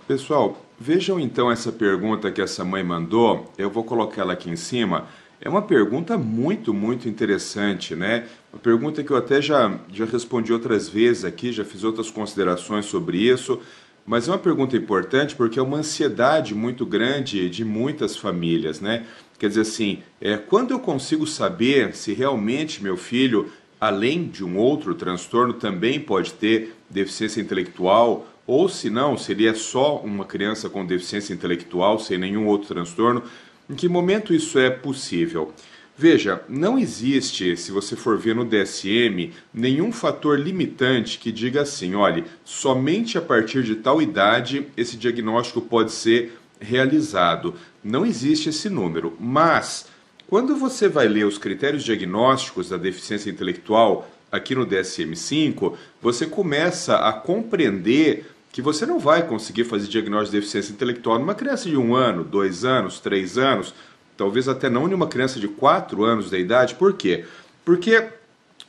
Pessoal, vejam então essa pergunta que essa mãe mandou, eu vou colocar ela aqui em cima. É uma pergunta muito interessante, né? Uma pergunta que eu até já respondi outras vezes aqui, já fiz outras considerações sobre isso, mas é uma pergunta importante porque é uma ansiedade muito grande de muitas famílias, né? Quer dizer assim, quando eu consigo saber se realmente meu filho, além de um outro transtorno, também pode ter deficiência intelectual, ou se não, seria só uma criança com deficiência intelectual, sem nenhum outro transtorno, em que momento isso é possível? Veja, não existe, se você for ver no DSM, nenhum fator limitante que diga assim, olhe, somente a partir de tal idade esse diagnóstico pode ser realizado. Não existe esse número, mas quando você vai ler os critérios diagnósticos da deficiência intelectual aqui no DSM-5, você começa a compreender que você não vai conseguir fazer diagnóstico de deficiência intelectual numa criança de 1 ano, 2 anos, 3 anos, talvez até não em uma criança de 4 anos de idade. Por quê? Porque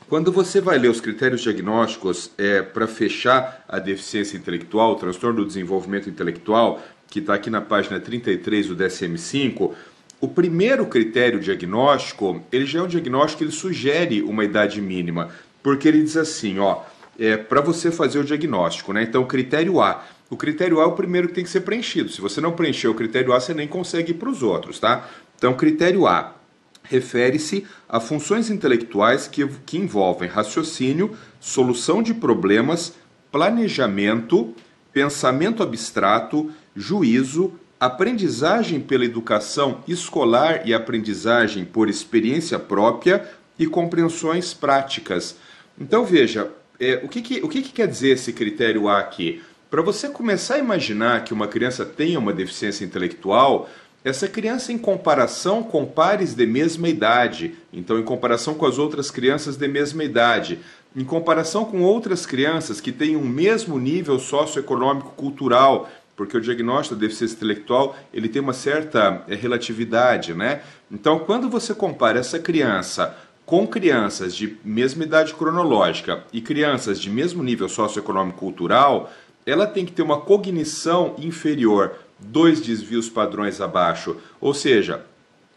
quando você vai ler os critérios diagnósticos para fechar a deficiência intelectual, o transtorno do desenvolvimento intelectual, que está aqui na página 33 do DSM-5, o primeiro critério diagnóstico, ele já é um diagnóstico que ele sugere uma idade mínima, porque ele diz assim, ó, para você fazer o diagnóstico, né? Então, critério A. O critério A é o primeiro que tem que ser preenchido. Se você não preencher o critério A, você nem consegue ir para os outros, tá? Então, critério A refere-se a funções intelectuais que envolvem raciocínio, solução de problemas, planejamento, pensamento abstrato, juízo, aprendizagem pela educação escolar e aprendizagem por experiência própria e compreensões práticas. Então, veja, o que quer dizer esse critério A aqui? Para você começar a imaginar que uma criança tenha uma deficiência intelectual, essa criança em comparação com pares de mesma idade, então em comparação com as outras crianças de mesma idade, em comparação com outras crianças que têm o mesmo nível socioeconômico cultural, porque o diagnóstico da deficiência intelectual ele tem uma certa relatividade, né? Então, quando você compara essa criança com crianças de mesma idade cronológica e crianças de mesmo nível socioeconômico cultural, ela tem que ter uma cognição inferior, 2 desvios padrões abaixo, ou seja,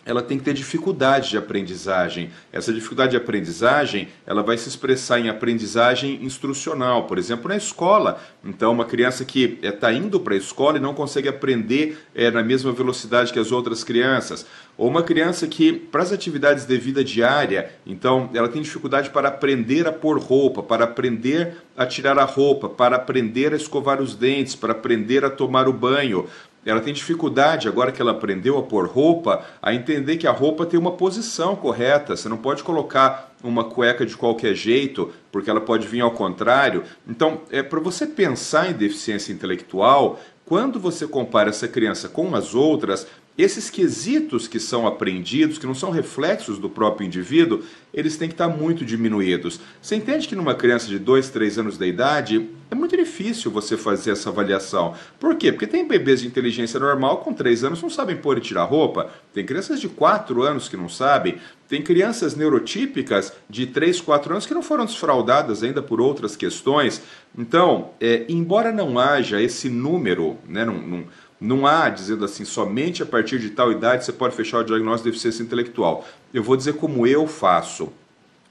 ela tem que ter dificuldade de aprendizagem. Essa dificuldade de aprendizagem, ela vai se expressar em aprendizagem instrucional, por exemplo, na escola. Então, uma criança que está indo para a escola e não consegue aprender na mesma velocidade que as outras crianças. Ou uma criança que, para as atividades de vida diária, então, ela tem dificuldade para aprender a pôr roupa, para aprender a tirar a roupa, para aprender a escovar os dentes, para aprender a tomar o banho. Ela tem dificuldade, agora que ela aprendeu a pôr roupa, a entender que a roupa tem uma posição correta. Você não pode colocar uma cueca de qualquer jeito, porque ela pode vir ao contrário. Então, para você pensar em deficiência intelectual, quando você compara essa criança com as outras, esses quesitos que são aprendidos, que não são reflexos do próprio indivíduo, eles têm que estar muito diminuídos. Você entende que numa criança de 2, 3 anos de idade, é muito difícil você fazer essa avaliação. Por quê? Porque tem bebês de inteligência normal com 3 anos que não sabem pôr e tirar roupa. Tem crianças de 4 anos que não sabem. Tem crianças neurotípicas de 3, 4 anos que não foram desfraldadas ainda por outras questões. Então, embora não haja esse número, né, não há, dizendo assim, somente a partir de tal idade você pode fechar o diagnóstico de deficiência intelectual. Eu vou dizer como eu faço.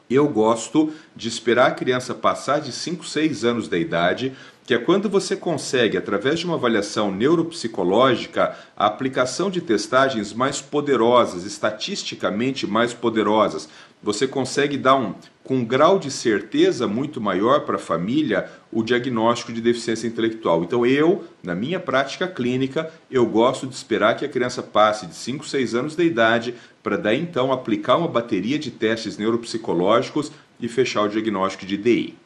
Eu gosto de esperar a criança passar de 5, 6 anos da idade, que é quando você consegue, através de uma avaliação neuropsicológica, a aplicação de testagens mais poderosas, estatisticamente mais poderosas. Você consegue dar com um grau de certeza muito maior para a família o diagnóstico de deficiência intelectual. Então eu, na minha prática clínica, eu gosto de esperar que a criança passe de 5, 6 anos de idade para daí então aplicar uma bateria de testes neuropsicológicos e fechar o diagnóstico de DI.